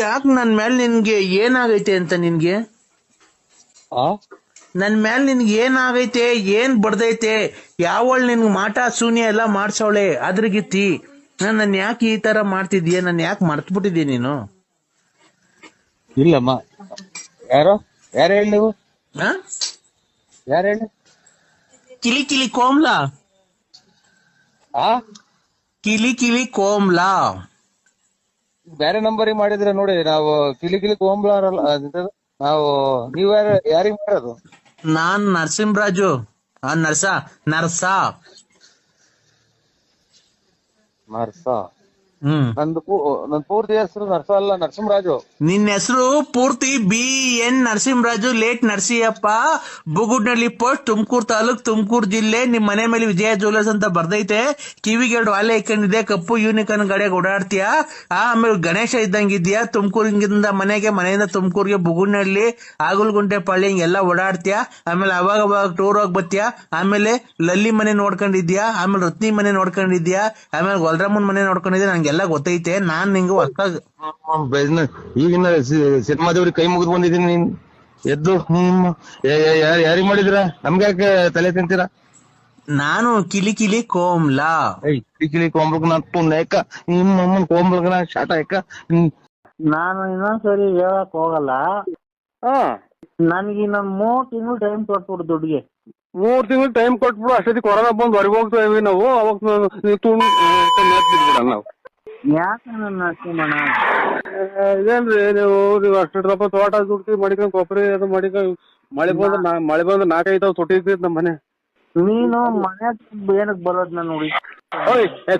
ಯಾಕೆ ನನ್ ಮೇಲೆ ನಿನ್ಗೆ ಏನಾಗೈತೆ ಅಂತ ನಿನ್ಗೆ? ನನ್ ಮೇಲೆ ನಿನ್ಗೆ ಏನಾಗೈತೆ, ಏನ್ ಬಡ್ದೈತೆ, ಯಾವಳ್ ನಿನ್ಗೆ ಮಾಟ ಶೂನ್ಯ ಎಲ್ಲ ಮಾಡ್ಸವಳೆ ಅದ್ರಗಿತ್ತಿ ನನ್ ಯಾಕೆ ಈ ತರ ಮಾಡ್ತಿದ್ಯ? ನನ್ ಯಾಕೆ ಮರ್ತ್ಬಿಟ್ಟಿದ್ಯ ನೀನು? ಇಲ್ಲಮ್ಮ. ಯಾರು ಹೇಳಿ ನೀವು? ಯಾರು ಹೇಳಿ? ಕಿಲಿ ಕಿಲಿ ಕೋಮ್ಲಾ. ಕಿಲಿ ಕಿಲಿ ಕೋಮ್ಲಾ ಬೇರೆ ನಂಬರಿಗೆ ಮಾಡಿದ್ರೆ ನೋಡಿ. ನಾವು ಕಿಲಿ ಕಿಲಿ ಕೋಂಬ್ಲಾರಲ್ಲ ನಾವು. ನೀವ್ ಯಾರಿಗ್ ಮಾಡೋದು? ನಾನ್ ನರಸಿಂಹರಾಜು. ನರ್ಸ ನನ್ ಪೂರ್ತಿ ಹೆಸರು ನರ್ಸ ಅಲ್ಲ, ನರಸಿಂಹರಾಜು. ನಿನ್ನ ಹೆಸರು ಪೂರ್ತಿ BN Narasimharaju, late Narasiyappa, Bugudnalli post, Tumakuru taluk, Tumakuru ಜಿಲ್ಲೆ. ನಿಮ್ ಮನೆ ಮೇಲೆ ವಿಜಯ ಜ್ಯುವೆಲರ್ಸ್ ಅಂತ ಬರ್ದೈತೆ. ಕಿವಿಗೆ 2 ವಾಲೆ ಇಕ್ಕೊಂಡಿದೆ, ಕಪ್ಪು ಯೂನಿಕಾರ್ನ್ ಗಾಡಿಯಾಗ ಓಡಾಡ್ತೀಯ. ಆಮೇಲೆ ಗಣೇಶ ಇದ್ದಂಗಿದ್ಯಾ. ತುಮಕೂರಿಂದ ಮನೆಯಿಂದ ತುಮಕೂರಿಗೆ ಬುಗುಡ್ನಳ್ಳಿ, ಆಗಲ್ಗುಂಟೆ ಪಳ್ಳಿ ಹಿಂಗೆಲ್ಲ ಓಡಾಡ್ತೀಯ. ಆಮೇಲೆ ಅವಾಗ ಟೂರ್ ಹೋಗಿ ಬತ್ತೀಯ. ಆಮೇಲೆ ಲಲ್ಲಿ ಮನೆ ನೋಡ್ಕೊಂಡಿದ್ಯಾ, ಆಮೇಲೆ ರತ್ನಿ ಮನೆ ನೋಡ್ಕೊಂಡಿದ್ಯಾ, ಆಮೇಲೆ ಗೊಲ್ರಮ್ಮನ್ ಮನೆ ನೋಡ್ಕೊಂಡಿದ್ಯಾ. ನಂಗೆಲ್ಲ ಗೊತ್ತೈತೆ. ನಾನ್ ನಿಂಗೆ ಹೊಸ ಈಗಿನ ಸಿನಿಮಾದವ್ರಿಗೆ ಕೈ ಮುಗಿದು ಬಂದಿದ್ದೀನಿ. ನೀನ್ ಎದ್ದು ಯಾರಿಗ್ ಮಾಡಿದಿರ? ನಮ್ಗೆ ಯಾಕೆ ತಲೆ ತಿಂತೀರಾ? ನಾನು ಕಿಲಿ ಕಿಲಿ ಕೋಮ್ಲಾ. ಕಿಲಿ ಕೋಂಬ್ಲಕ್ ನಾನ್ ಪುಣ್ಯಕ ನಿಮ್ಮಮ್ಮನ್ ಕೋಂಬ್ಲಕ್ ನಾ ಶಾಟ ಯಾಕ. ನಾನು ಇನ್ನೊಂದ್ಸರಿ ಹೇಳಕ್ ಹೋಗಲ್ಲ. ನನ್ಗೆ ಇನ್ನೊಂದ್ 3 ತಿಂಗಳು ಟೈಮ್ ಕೊಟ್ಬಿಡು ದುಡ್ಡಿಗೆ. 3 ತಿಂಗಳು ಟೈಮ್ ಕೊಟ್ಬಿಡು. ಅಷ್ಟೊತ್ತಿಗೆ ಕೊರೋನಾ ಬಂದು ಹೊರಗೆ ಹೋಗ್ತಾ ಇವಿ ನಾವು. ಅವಾಗ ನಾವು ಯಾಕೆ ನನ್ನ ಅಷ್ಟೇಮಣ? ಇದೇನ್ರಿ ನೀವು ಅಷ್ಟು ತೋಟ ದುಡ್ತಿ ಮಾಡಿಕೊಂಡ್ ಕೊಬ್ಬರಿ ಅದು ಮಾಡಿಕೊಂಡ್ ಮಳೆ ಬಂದ್ರೆ 4-5 ತೊಟ್ಟಿರ್ತೈತಿ ನಮ್ಮ ಮನೆ. ನೀನು ಮನೆ ಏನಕ್ ಬರೋದ್ ನಾನು ನೋಡಿ.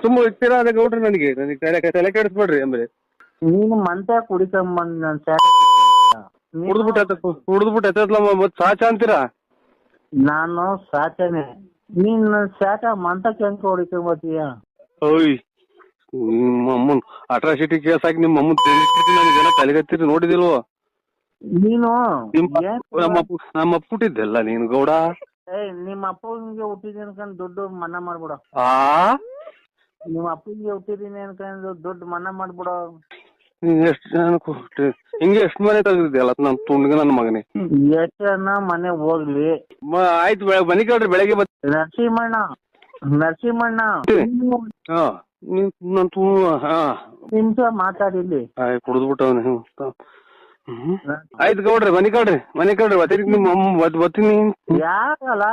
ತುಂಬ ಇರ್ತೀರಾ ಅದೇ ಗೌಡ್ರಿ. ನನಗೆ ತಲೆ ಕೆಡಿಸ್ಬೇಡ್ರಿ. ಆಮೇಲೆ ನೀನು ಮಂತೆ ಕುಡಿಕೊಂಬಂದ್ ನನ್ ಕುಡ್ದ್ಬಿಟ್ಟು ಎತ್ತಲ್ಲ ಮತ್ ಸಾಚ ಅಂತೀರಾ? ನಾನು ಸಾಚನೆ. ನೀನ್ ಸಾಚ ಮಂತಕ್ಕೆ ಹೆಂಗ್ ಹೊಡಿಕೊಂಬತ್ತೀಯ? ನಿಮ್ಮ ಅಮ್ಮನ್ ಅಟ್ರಾಸಿಟಿ ಕೇಸ್ ಹಾಕಿ ನಿಮ್ಮ ಅಮ್ಮನ್ ನನಗೇನ ತಲೆಗತ್ತೀರಿ ನೋಡಿದಿಲ್ವ? ನೀನು ನಮ್ಮ ಅಪ್ಪ ಹುಟ್ಟಿದ್ದೆಲ್ಲ ನೀನು ಗೌಡ. ನಿಮ್ಮ ಅಪ್ಪನಿಗೆ ಹುಟ್ಟಿದೀನಿ ಅನ್ಕೊಂಡು ದುಡ್ಡು ಮನ್ನಾ ಮಾಡ್ಬಿಡ. ನಿಮ್ಮ ಅಪ್ಪನಿಗೆ ಹುಟ್ಟಿದೀನಿ ಅನ್ಕೊಂಡು ದುಡ್ಡು ಮನ್ನಾ ಮಾಡ್ಬಿಡೋ. ಹಿಂಗೆ ಎಷ್ಟು ಮನೆ ತೆಗ್ದಿದ್ಯಲ್ಲ ನನ್ ತುಂಡ್ಗ ನನ್ನ ಮಗನೇ. ಎಷ್ಟು ಜನ ಮನೆ ಹೋಗ್ಲಿ. ಆಯ್ತು ಬನ್ನಿ ಕೇಳ್ರಿ ಬೆಳಗ್ಗೆ ನರಸಿಂಹಣ್ಣ ನಿಮಿಷ ಮಾತಾಡಿಲ್ಲಿ. ಕುಡಿದ್ಬಿಟ್ಟವನು. ಆಯ್ತು ಗೌಡ್ರಿ ಮನೆ ಕಳ್ರಿ ಒತ್ತಿಗೆ ನಿಮ್ಮ ಬರ್ತೀನಿ. ಯಾಕಲ್ಲ